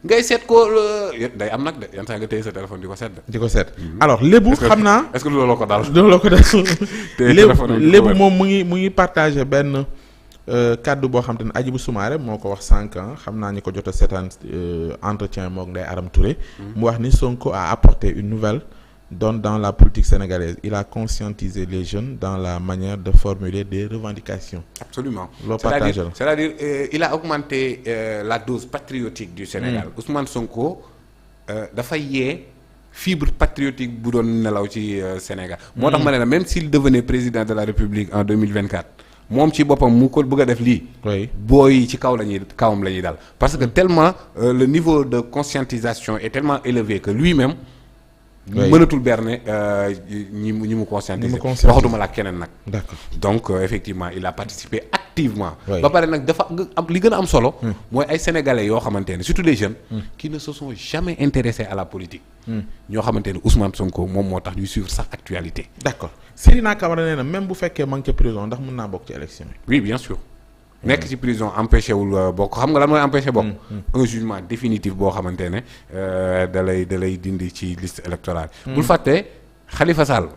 ngay seet ko day am nag de yan saa nga téye sa téléphone di ko seet de. di ko seet alors lébu xam naa. est-ce que looloo ko dal. looloo ko dal lébu moom mu ngi partagé benn kàddu boo xam te ne Hadjibou Soumaré moo ko wax 5 ans xam naa ñu ko jot a seetaan entretien mook Ndeye Aram Touré. mu wax ni Sonko a apporté une nouvelle donne dans la politique sénégalaise. Il a conscientisé les jeunes dans la manière de formuler des revendications. Absolument. C'est-à-dire il a augmenté la dose patriotique du Sénégal. Ousmane Sonko dafa yee fibre patriotique bu doon nelaw ci Sénégal. moo tax ma ne la même s'il devenait président de la République en 2024 moom ci boppam mu ko bëgg a def lii. oui booy ci kawam la ñuy dal. parce que tellement le niveau de conscientisation est tellement élevé que lui-même. mënatul berne ñi mu conscientiser waxatuma la keneen nag. d'accord donc effectivement il a participé activement. ba pare nag dafa am li gën a am solo. mooy ay sénégalais yoo xamante ne surtout les jeunes. qui ne se sont jamais intéressés à la politique. ñoo xamante ne Ousmane Sonko moom moo tax ñuy suivre sax actualité. d'accord Seydina Camara nee na même bu fekkee ma ngi ca prison ndax mën naa bokk ci élection yi. oui bien sûr. nekk ci prison empêché wul bokk xam nga lan mooy empêché bokk. un jugement définitif boo xamante ne da lay dindi ci liste électorale. bul fàtte Khalifa Sall.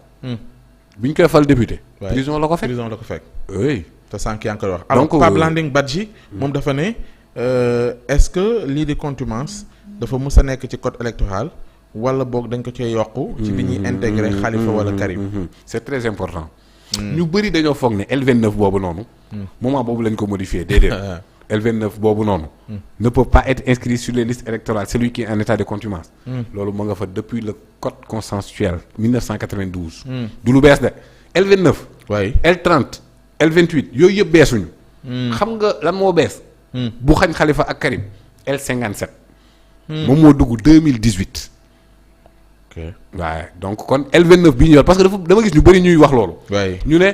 bi ñu koy fal député. prison la ko fekk. oui. te sànq yaa ngi koy wax. alors Pape Landing Badji. moom dafa ne est-ce que lii di contumace dafa mus a nekk ci code électoral wala boog dañ ko cee yokku. ci bi ñuy intégré Khalifa wala Karim. c'est très important. ñu bëri dañoo foog ne L29 boobu noonu. moment boobu lañ ko modifié déedéet. L29 boobu noonu. ne peut pas être inscrit sur les listes électorales celui qui est en état de contumace. loolu mu nga fa depuis le code consensuel 1992. du lu bees de L29. waay L30 L28 yooyu yëpp beesuñu. xam nga lan moo bees. bu xañ Khalifa ak Karim L57. moom moo dugg 2018. waaye donc kon L29 bi ñu yor parce que dama gis ñu bëri ñuy wax loolu. ñu ne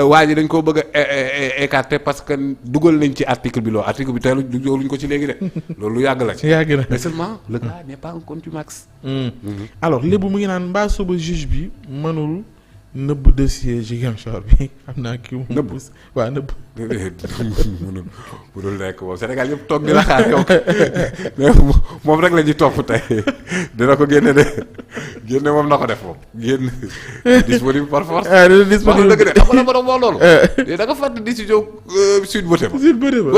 waa ji dañ koo bëgg a écarter parce que dugal nañ ci article bi loolu article bi tey luñ ko ci léegi de loolu lu yàgg la ci. yàgg na mais seulement le gars n'est pas un contumax. alors léegi mu ngi naan mbaa suba juge bi mënul nëbb dossier Ziguinchor bi xam naa kii mu. nëbb waaw nëbb. mënul mënul nekk moom Sénégal yëpp toog di la xaar kaw mais moom rek la ñuy topp tey dina ko génne de génne moom na ko def moom génn disponible par force. disponible dëgg de xam nga la ma doon wax loolu. da nga fàtte décision Sud Beauté ba. Sud Beauté ba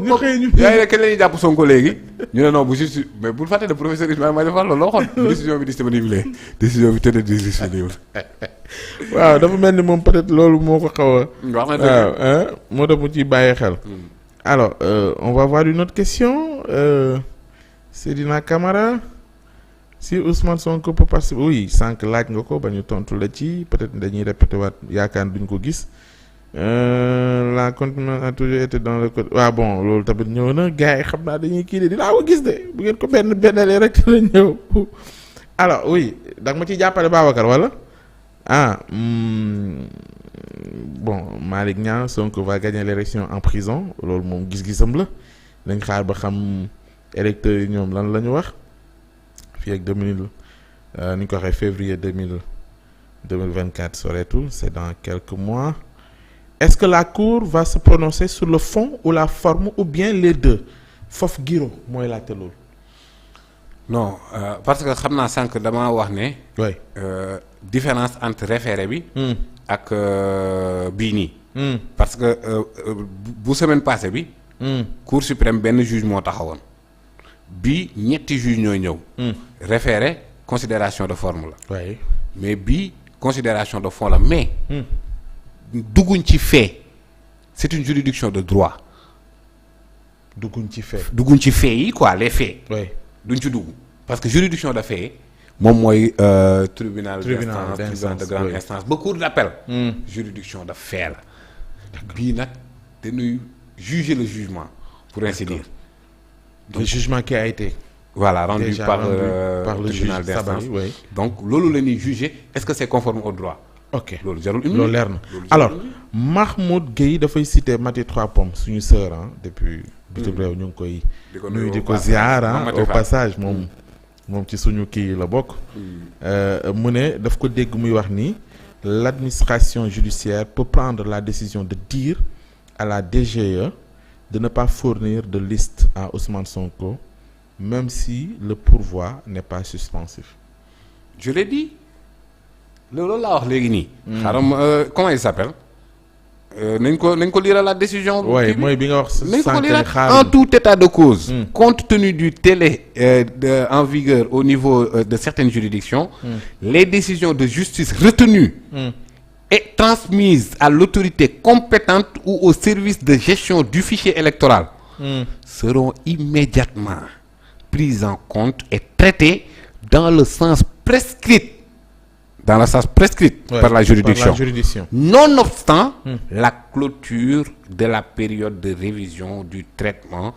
ñu xëy ñu. yaa ngi ne kañ la ñuy jàpp Sonko léegi ñu ne non bu juste mais bul fàtte ne professeur Ismaïla Madior Fall loolu loo xool décision bi disponible décision bi tëdd disponible. waaw dafa mel ni moom peut-être loolu moo ko xaw a. waaw moo tax mu ciy bàyyi xel. alors on va voir une autre question Seydina Camara si Ousmane Sonko peut participer oui sànq laaj nga ko ba ñu tontu la ci peut-être dañuy répété waat yaakaar duñ ko gis la continuation a toujours été dans le code waaw bon loolu tamit ñëw na gars yi xam naa dañuy kii de dinaa ko gis de bu ngeen ko bennalee rek la ñëw alors oui da nga ma ciy jàppale Babacar wala. Bon Malick Niang Sonko va gagner l'élection en prison loolu moom gis-gisam la nañ xaar ba xam électeurs yi ñoom lan la ñu wax fii ak 2000 ni ñu ko waxee février 2024 soreetul c'est dans quelques mois. Est-ce que la Cour va se prononcer sur le fond ou la forme ou bien les deux foofu giro mooy laajte loolu. non parce que xam naa sànq damaa wax ne. oui différence entre référé bi. ak bii nii. parce que bu semaine passée bi. Cour suprême benn juge moo taxawoon. bii ñetti juge ñooy ñëw. référé considération de forme la. oui mais bii considération de fond la mais. dugguñ ci fait c'est une juridiction de droit. dugguñ ci fait. dugguñ ci fait yi quoi les faits. oui duñ ci dugg parce que juridiction de fait moom mooy tribunal d'instance de grande instance ba cour d'appel. juridiction de fait la. bii nag dañuy juger le jugement pour ainsi dire. donc le jugement qui a été. voilà rendu par le tribunal juge d'instance Sabari, oui. donc loolu la ñuy juger est-ce que c'est conforme au droit. ok loolu jarul loolu leer na alors Mahmoud Gueye dafay citer Mati Trois Pommes suñu sœur depuis bitim réew ñu ngi koy nuyu di ko ziar au passage moom ci suñu kii la bokk mu ne daf ko dégg muy wax ni l'administration judiciaire peut prendre la décision de dire à la DGE de ne pas fournir de liste à Ousmane Sonko même si le pourvoi n'est pas suspensif. Je l'ai dit loolu laa wax léegi nii. xaaral comment il s'appelle nañ ko lire la décision. oui mooy bi nga wax. nañ ko lire en tout état de cause. compte tenu du délai en vigueur au niveau de certaines juridictions. Les décisions de justice retenues. Et transmises à l'autorité compétente ou au service de gestion du fichier électoral. Seront immédiatement prises en compte et traitées dans le sens prescrit. Par la juridiction. Nonobstant la clôture de la période de révision du traitement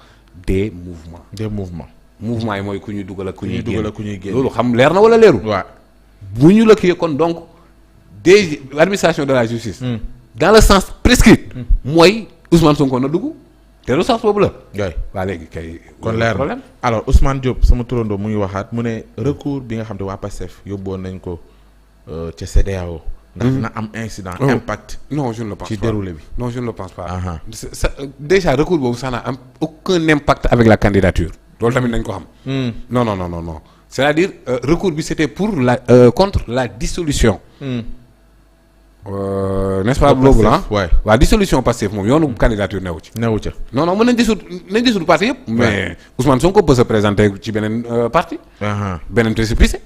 des mouvements. Mouvement yi mooy ku ñuy dugal ak ku ñuy génn loolu xam leer na wala leerul. waaw bu ñu la kii kon donc des administration de la justice. dans le sens prescrit. mooy Ousmane Sonko na dugg te lu sens boobu la. waay waa léegi kay. kon leer na alors Ousmane Diop sama turandoo mu ngi waxaat mu ne recours bi nga xam ne waa PASTEF yóbboon nañ ko. ca CEDEAO. ndax na am incident impact. non je ne le pense pas ci déroulé bi. non je ne le pense pas. Déjà recours boobu ça n'a aucun impact avec la candidature. loolu tamit nañ ko xam. non. C'est-à-dire recours bi c'était pour la contre la dissolution. N'est-ce pas boobu la waaw dissolution Pastef moom yoonu candidature newu ca. non mën nañ dissoudre parti yëpp. mais Ousmane Sonko peut se présenter ci beneen parti. beneen récépissé.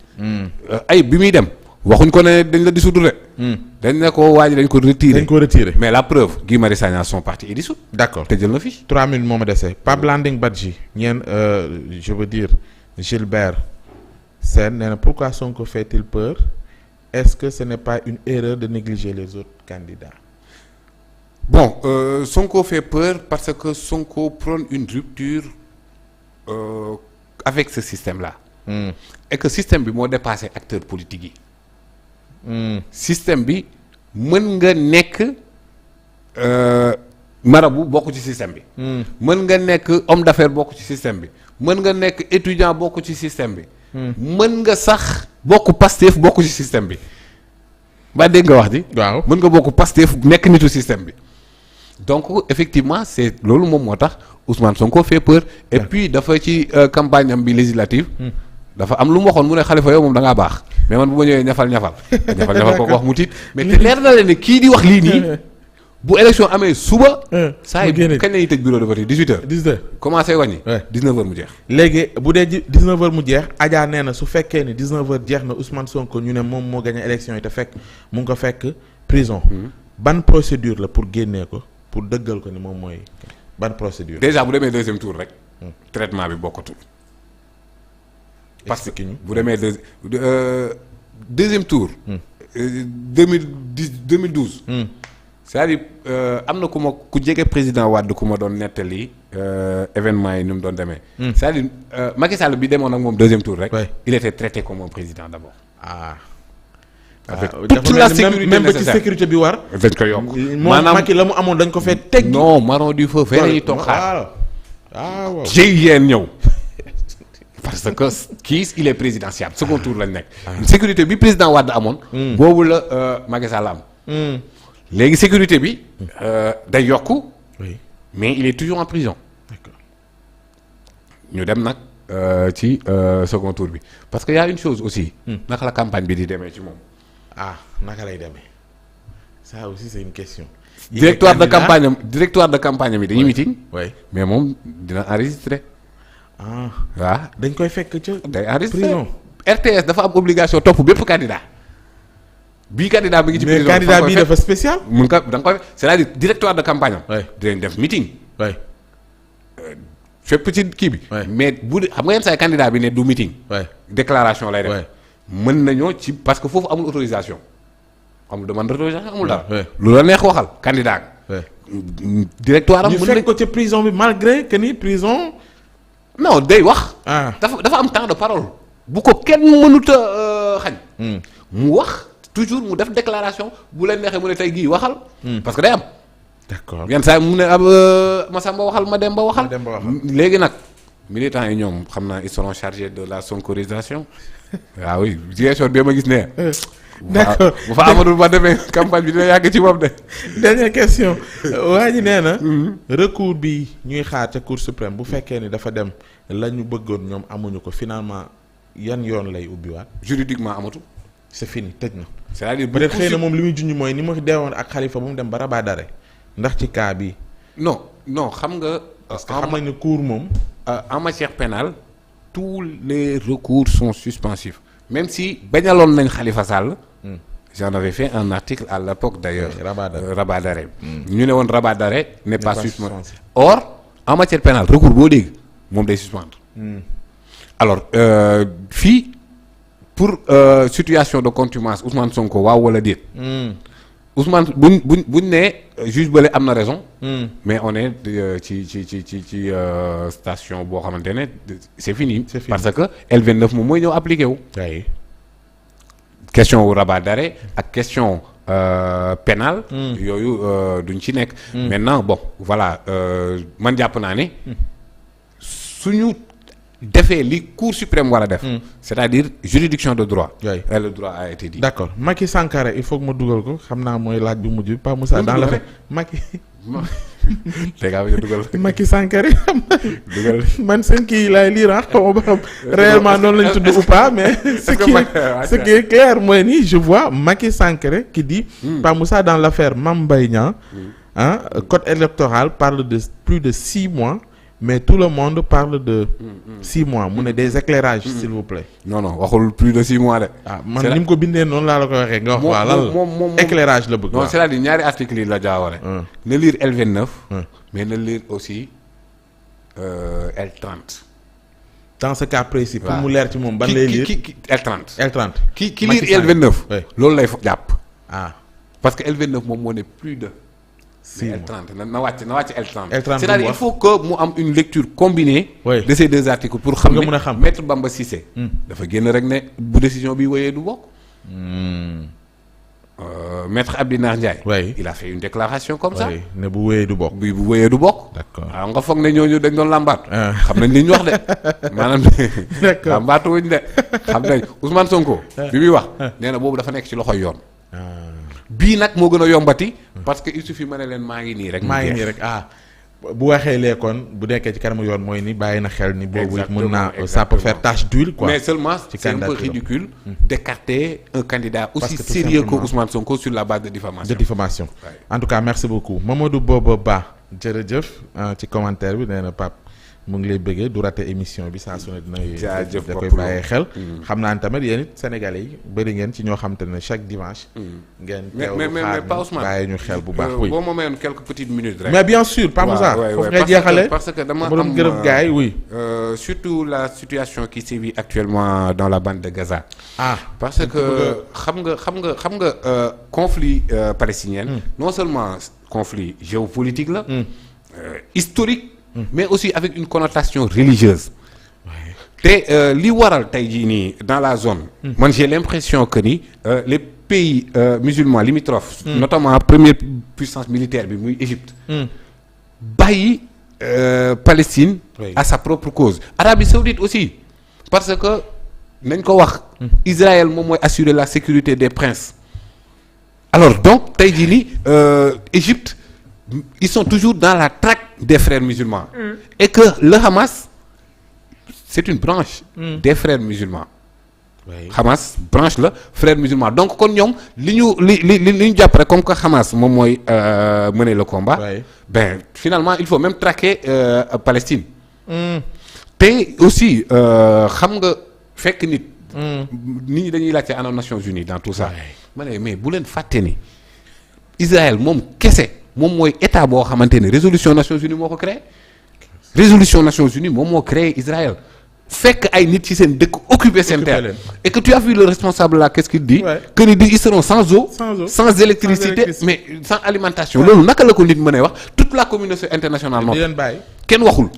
ay bi muy dem. waxuñ ko ne dañ la dissoudre de. dañ ne ko waa ji dañ ko retirer. mais la preuve Guy Marius Sagna son parti est dissous. d'accord te jël na fiche. 3 minutes moo ma dese Pape Landing Badji ñeen je veux dire Gilbert Sène nee na pourquoi Sonko fait-il peur est-ce que ce n'est pas une erreur de négliger les autres candidats. Bon Sonko fait peur parce que Sonko prône une rupture avec ce système-là. Et que système bi moo dépassé acteurs politiques yi. Système bi mën nga nekk marabout bokk ci système bi. mën nga nekk homme d'affaires bokk ci système bi. mën nga nekk étudiant bokk ci système bi. mën nga sax bokk Pastef bokk ci système bi. ba dégg nga wax ji. waaw mën nga bokk Pastef nekk nitu système bi. donc effectivement c'est loolu moom moo tax Ousmane Sonko fait peur. et puis dafa ci campagne am bi législative. dafa am lu mu waxoon mu ne Khalifa yow moom da ngaa baax mais man bu ma ñëwee ñafal ko wax mu tiit mais te leer na leen ne kii di wax lii nii bu élection amee suba. saa yi kañ la ñuy tëj bureau de vote 18h. 18h commencé wàññi. 19h mu jeex. léegi bu dee 19h mu jeex Adja nee na su fekkee ni 19h jeex na Ousmane Sonko ñu ne moom moo gagné élection yi te fekk mu ngi ko fekk prison. ban procédure la pour génnee ko pour dëggal ko ni moom mooy ban procédure. déjà bu demee deuxième tour rek. traitement bi bokkatul. parce que bu demee deuxième tour. 2012. c'est-à-dire am na ku jege président Wade ku ma doon nettali événement yi ni mu doon demee. c'est-à-dire Macky Sall bi demoon ak moom deuxième tour rek. il était traité comme un président d'abord. avec toute la sécurité même ba ci sécurité bi war. dañ ko yokk maanaam Macky la mu amoon dañ ko fee teg. non marron du feu fee la ñuy toog xaar. waaw GIGN ñëw. parce que kii il est présidentiable second tour lañ nekk. sécurité bi président Wade amoon. boobu la Macky Sall am. léegi sécurité bi. day yokku. mais il est toujours en prison. d'accord ñu dem nag ci second tour bi parce que y a une chose aussi. naka la campagne bi di demee ci moom. naka lay demee ça aussi c'est une question. directoire de campagne bi dañuy meeting. mais moom dina enregistrer. waaw dañ koy fekk ca. day enregistré RTS dafa am obligation topp bépp candidat bii candidat bi ngi ci prison. mais candidat bii dafa spécial. mun nga da nga koy c'est-à-dire directoire de campagne am. dinañ def meeting. fépp ci kii bi. mais bu dee xam nga yenn saa candidat bi ne du meeting. déclaration lay def. mën nañoo ci parce que foofu amul autorisation amul demande d'autorisation amul dara. lu la neex waxal candidat directoire am ñu fekk ko ci prison bi malgré que ni prison. non day wax. dafa am temps de parole. bu ko kenn mënut a xañ. mu wax toujours mu def déclaration bu leen neexee mu ne tey gii waxal. parce que day am. d'accord yenn saa yi mu ne Massamba waxal Mademba waxal. léegi nag militants yi ñoom xam naa ils seront chargés de la sonkorisation. waaw oui gestion bi ma gis ne d'accord bu fa Amadou Ba demee campagne bi dina yàgg ci moom de. dernière question waa ji nee na. recours bi ñuy xaar ca Cour suprême bu fekkee ni dafa dem la ñu bëggoon ñoom amuñu ko finalement yan yoon lay ubbiwaat. juridiquement amatu. c'est fini tëj na. c'est-à-dire peut-être xëy na moom li muy junj mooy ni ma deewoon ak Khalifa ba mu dem ba rabat d'arrêt ndax ci cas bi. non xam nga. parce que xam nañ ne cour moom. En matière pénale tous les recours sont suspensifs même si bañaloon nañ Khalifa Sall. J'en avais fait un article à l'époque d'ailleurs. Rabat d'arrêt. ñu ne woon rabat d'arrêt n'est pas suspensif. Or en matière pénale recours boo dégg moom day suspendre. Alors fii pour situation de contumace Ousmane Sonko waaw wala déet. Ousmane buñ ne juge bële am na raison. mais on est ci station boo xamante ne c'est fini. parce que L29 moom mooy ñëw appliqué wu. question wu rabat d'arrêt ak question pénale. yooyu duñ ci nekk. maintenant bon voilà man jàpp naa ne suñu defee li Cour suprême war a def. c'est-à-dire juridiction de droit. le droit a été dit. d'accord Macky Sankaré il faut que ma dugal ko xam naa mooy laaj bi mujj Pa Moussa dans la Macky. Macky Sankaré dugal man seen kii laay lire xaw ma ba xam réellement noonu lañ tudd ou pas mais ce qui est clair mooy ni je vois Macky Sankaré qui dit Pa Moussa dans l'affaire Mame Mbaye Niang code électoral parle de plus de 6 mois mais tout le monde parle de 6 mois mu ne des éclairages s'il vous plaît. non waxul plus de 6 mois de. man ni mu ko bindee noonu laa la ko waxee nga wax. waa lan éclairage la bëgg. non c'est-à-dire ñaari articles yi la jaawale. na lire L29. mais na lire aussi L30. dans ce cas précis. pour mu leer ci moom ban lay lire L30. L30 ki lire L29. loolu lay jàpp. parce que L29 moom moo ne plus de. L30 na wàcc L30. c'est-à-dire il faut que mu am une lecture combinée. de ces deux articles pour xam ne maître Bamba Cissé. dafa génn rek ne bu décision bi wéyee du bokk. maître Abdinaar Ndiaye. il a fait une déclaration comme ça. ne bu wéyee du bokk. bu wéyee du bokk. d'accord waaw nga foog ne ñooñu dañ doon làmbaat. xam nañ li ñu wax de maanaam. d'accord làmbaatu wuñ de xam nañ Ousmane Sonko. bi muy wax nee na boobu dafa nekk ci loxoy yoon. bii nag moo gën a yombati. parce que il suffit ma ne leen maa ngi nii rek. bu waxee lee kon bu nekkee ci kanamu yoon mooy ni bàyyi na xel ni. boobu it mën naa ça peut faire tache d'huile quoi. mais seulement c'est un peu ridicule d'écarter un candidat aussi sérieux que Ousmane Sonko sur la base de diffamation. En tout cas merci beaucoup Mamadou Bobo Ba jërëjëf ci commentaire bi nee na Pape mu ngi lay bëggee du raté émission bi saa su ne dina da koy bàyyee xel. xam naa ne tamit yéen it Sénégalais yi bëri ngeen ci ñoo xam te ne chaque dimanche. ngeen teewlu xaar bàyyi ñu xel bu baax. oui boo ma mayoon quelques petites minutes rek. mais bien sûr Pa Moussa foofu nga jeexale parce que dama am gërëm gars yi oui. surtout la situation qui sévit actuellement dans la bande de Gaza. parce que xam nga conflit palestinien. Non seulement conflit géopolitique la. historique. mais aussi avec une connotation religieuse. te li waral tey jii nii dans la zone. man j'ai l'impression que ni les pays musulmans limitrophes. notamment première puissance militaire bi muy Égypte. bàyyi Palestine. à sa propre cause. Arabie Saoudite aussi parce que nañ ko wax. Israël moom mooy assurer la sécurité des princes. alors donc tey jii nii Égypte. ils sont toujours dans la traque des frères musulmans. Et que le Hamas c'est une branche. des frères musulmans. Hamas branche la frères musulmans donc kon ñoom li ñu jàpp rek comme que Hamas moom mooy mener le combat. ben finalement il faut même traquer Palestine. te aussi xam nga fekk nit ñi dañuy laajte ana Nations Unies dans tout ça. ma ne mais bu leen fàtte ni Israël moom kese. moom mooy état boo xamante ne résolution Nations Unies moo ko créé résolution Nations Unies moom moo créé Israël fekk ay nit ci seen dëkk occupé seen terre et que tu as vu le responsable là qu'est-ce qu'il dit que ni ils seront sans eau sans électricité mais sans alimentation loolu naka la ko nit mën a wax toute la communauté internationale non kenn waxul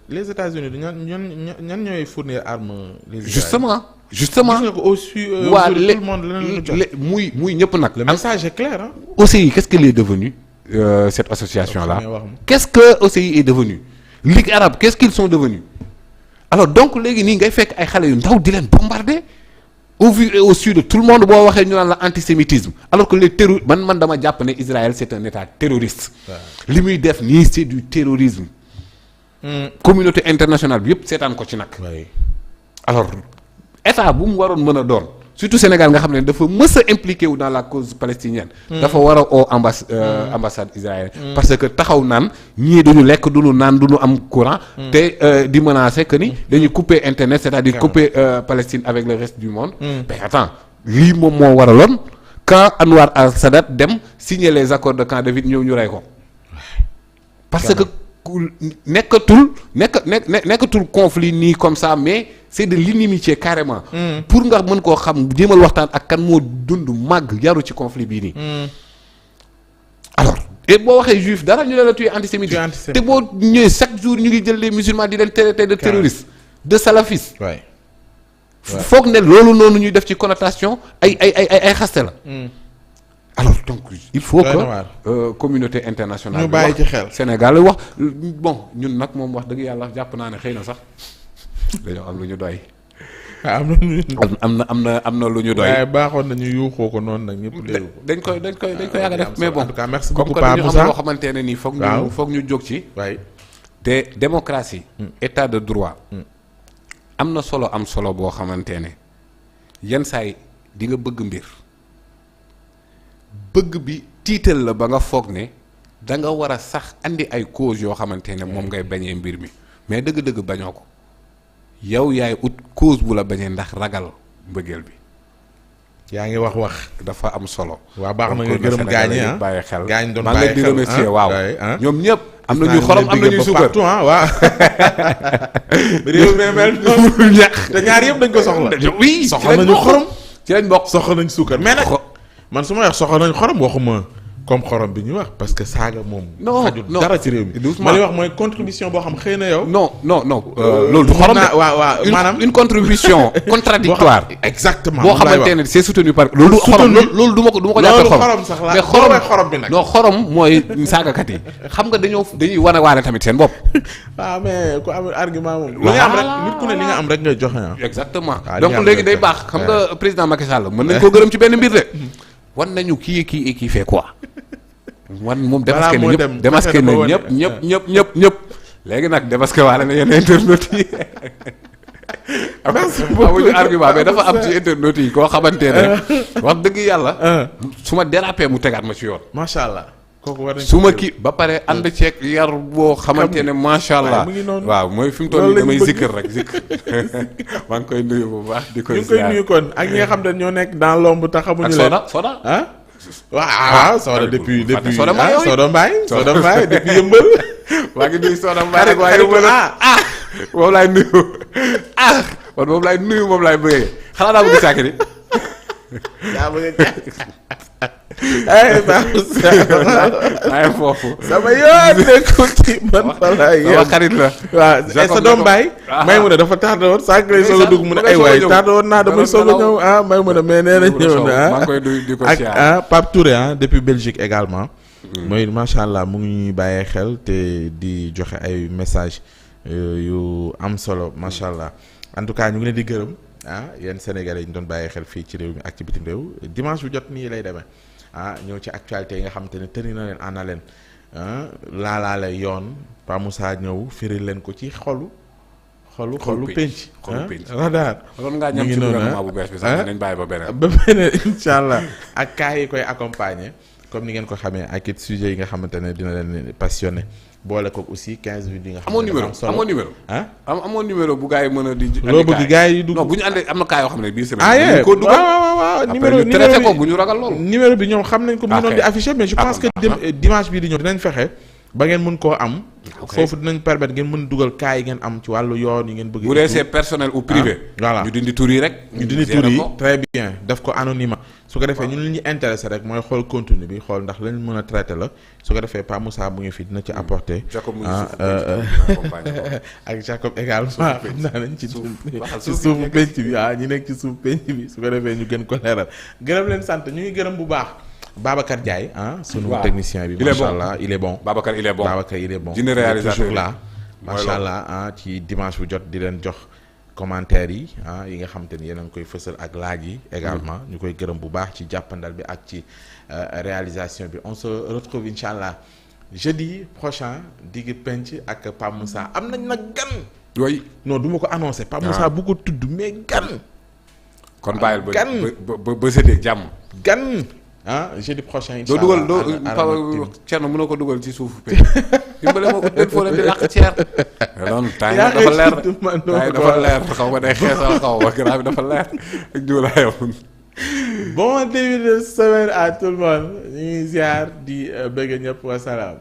les États-Unis ñan ñooy fournir armes justement gis nga ko aussi waa tout le monde muy ñëpp nag le message est clair hein OCI qu'est-ce qu'il est devenu cette association là qu'est-ce que OCI est devenu Ligue arabe qu'est-ce qu'ils sont devenus alors donc léegi nii ngay fekk ay xale yu ndaw di leen bombarder au vu et au su de tout le monde boo waxee ñu naan la antisémitisme alors que les man dama jàpp ne Israël c'est un état terroriste. li muy def nii c'est du terrorisme. communauté internationale bi yëpp seetaan ko ci nag. alors état bu mu waroon mën a doon surtout Sénégal nga xam ne dafa mës a impliqué wu dans la cause palestinienne. dafa war a oo ambassade israélienne. parce que taxaw naan ñii duñu lekk duñu naan duñu am courant. te di menacer que ni dañuy couper internet c'est-à-dire couper Palestine avec le reste du monde. mais attends lii moom moo waraloon quand Anwar al-Sadat dem signer les accords de Camp David ñëw ñu rey ko. parce que nekkatul conflit nii comme ça mais c'est de l'inimitié carrément. pour nga mën koo xam jéemal waxtaan ak kan moo dund màgg yaru ci conflit bii nii. alors et boo waxee juif dara ñu ne la tu es antisémite. te boo ñëwee chaque jour ñu ngi jël les musulmans di leen traiter de terroristes de salafistes. foog ne loolu noonu ñuy def ci connotation ay xaste la. alors donc il faut que communauté internationale ñu bàyyi ci xel Sénégal wax bon ñun nag moom wax dëgg yàlla jàpp naa ne xëy na sax dañoo am lu ñu doy. am na lu ñu doy. waaye baaxoon nañu yuuxoo ko noonu nag ñëpp dégg ko. dañ koy yàgg a def mais bon en tout cas merci beaucoup comme que dañu am loo xamante ne nii foog ñu jóg ci. waay te démocratie. état de droit. am na solo boo xamante ne yenn saay di nga bëgg mbir. bëgg bi tiital la ba nga foog ne da nga war a sax andi ay cause yoo xamante ne moom ngay bañee mbir mi mais dëgg-dëgg bañoo ko yow yaay ut cause bu la bañee ndax ragal mbëggeel bi. yaa ngi wax dafa am solo. waaw baax na nga gërëm gaañ ah bàyyi xel gaañ doon maa ngi leen di remercier waaw ñoom ñëpp. am na ñuy xorom am na ñuy suukar waaw. réew mi mel noonu ñax te ñaar yëpp dañ ko soxla. oui soxla nañu xorom ci lañ bokk soxla nañ suukar mais nag. man su ma wax soxla nañ xorom waxuma comme xorom bi ñu wax parce que saaga moom. xajul dara ci réew mi. ma li wax mooy contribution boo xam xëy na yow. non loolu du xorom de. waaw maanaam une contribution contradictoire exactement boo xamante ne c'est soutenu par. loolu xorom loolu du ma ko jàppee xorom sax la mais xorom bi nag. non xorom mooy saagakat yi xam nga dañuy wane waane tamit seen bopp. waaw mais ku amul argument moom. li nga am rek nit ku ne li nga am rek ngay joxe ah. exactement donc léegi day baax xam nga président Macky Sall mën nañ koo gërëm ci benn mbir de. wan nañu kii fait quoi. wan moom démasqué na ñëpp léegi nag démasqué waale na yenn internautes yi. merci beaucoup amuñu argument mais dafa am ci internautes yi koo xamante ne wax dëgg yàlla. su ma dérapé mu tegaat ma ci yoon. macha allah. kooku war nañ su ma kii ba pare ànd ceeg yar boo xamante ne macha allah waaw mooy fi mu toll nii damay zikkër rek zikkër maa ngi koy nuyu bu baax. di koy ziar ñu ngi koy nuyu kon ak ñi nga xam ne ñoo nekk dans l'ombre te xamuñu leen. ak Soda ah. waaw Soda depuis Soda Mbaye depuis yëmbal. maa ngi nuyu Soda Mbaye rek waaye yëmbal moom laay nuyu man moom laay nuyu moom laay bëggee xanaa daa bëgg sàkk ni. daa bëgg ay ay foofu sama yoon nekkul ci man wala sama xarit la waaw sa doom baay may mu ne dafa tardé woon sànq lay soog a dugg mu ne ay waay tardé woon naa damay soog a ñëw may mu ne mais nee na ñëw na ak Pape Touré depuis Belgique également mooy macha allah mu ngi ñuy bàyyee xel te di joxe ay message yu am solo macha allah en tout cas ñu ngi leen di gërëm yéen Sénégalais yi ñu doon bàyyee xel fii ci réew mi ak ci bitim réew dimanche bu jot nii lay demee ñëw ci actualité yi nga xamante ne tëri na leen ana leen laalaale yoon Pa Moussa ñëw firi leen ko ci xolu penc radar loolu ngaa ñam ci gouvernement bu bees bi sax dinañ bàyyi ba beneen incha allah ak cas yi koy accompagner comme ni ngeen ko xamee ak it sujet yi nga xamante ne dina leen passionné boole ko aussi 15 minutes yi nga xam ne amoo numéro amoo numéro bu gars yi mën a di. loo bëgg gars yi dugg non bu ñu àndee am na cas yoo xam ne bii semaine. ko dugal waaw numéro traité ko bu ñu ragal loolu. numéro bi ñoom xam nañ ko mu noonu di affiché mais je pense que dimanche bii di ñëw dinañ fexe ba ngeen mën koo am. foofu dinañ permettre ngeen mën dugal cas yi ngeen am ci wàllu yoon yi ngeen bëgg. bu dee c'est personnel ou privé. voilà ñu dindi tur yi rek. ñu dindi tur yi très bien def ko anonymat. su ko defee ñun li ñu intéressé rek mooy xool contenu bi xool ndax lañ mën a traité la su ko defee Pa Moussa bu ngi fi dina ci apporter. ak Jacob également xam naa nañ ci suufu penc bi ñi nekk ci suufu penc bi su ko defee ñu gën ko leeral gërëm leen sant ñu ngi gërëm bu baax Babacar Ndiaye sunu technicien bi macha allah il est bon Babacar il est bon dina réalisateur toujours là macha allah ci dimanche bu jot di leen jox commentaires yi yi nga xamante ni yéen a ngi koy fësal ak laaj yi également ñu koy gërëm bu baax ci jàppandal bi ak ci réalisation bi on se retrouve incha allah jeudi prochain digg penc ak Pape Moussa am nañ nag gan. oui non du ma ko annoncé. Pape Moussa bu ko tudd mais gan. kon bàyyil ba jeudi jàmm. gan jeudi prochain. incha doo allah dugal Thierno mën na ko dugal ci suufu pe dimbale moo ko dégg foo leen di làq ceer. non temps dafa leer dafa leer xaw ma day xeesal xaw ma grand bi dafa leer ak jiwlaayam. bon début de semaine à tout le monde ñu ngi ziar di bëgg ñëpp wasalaam.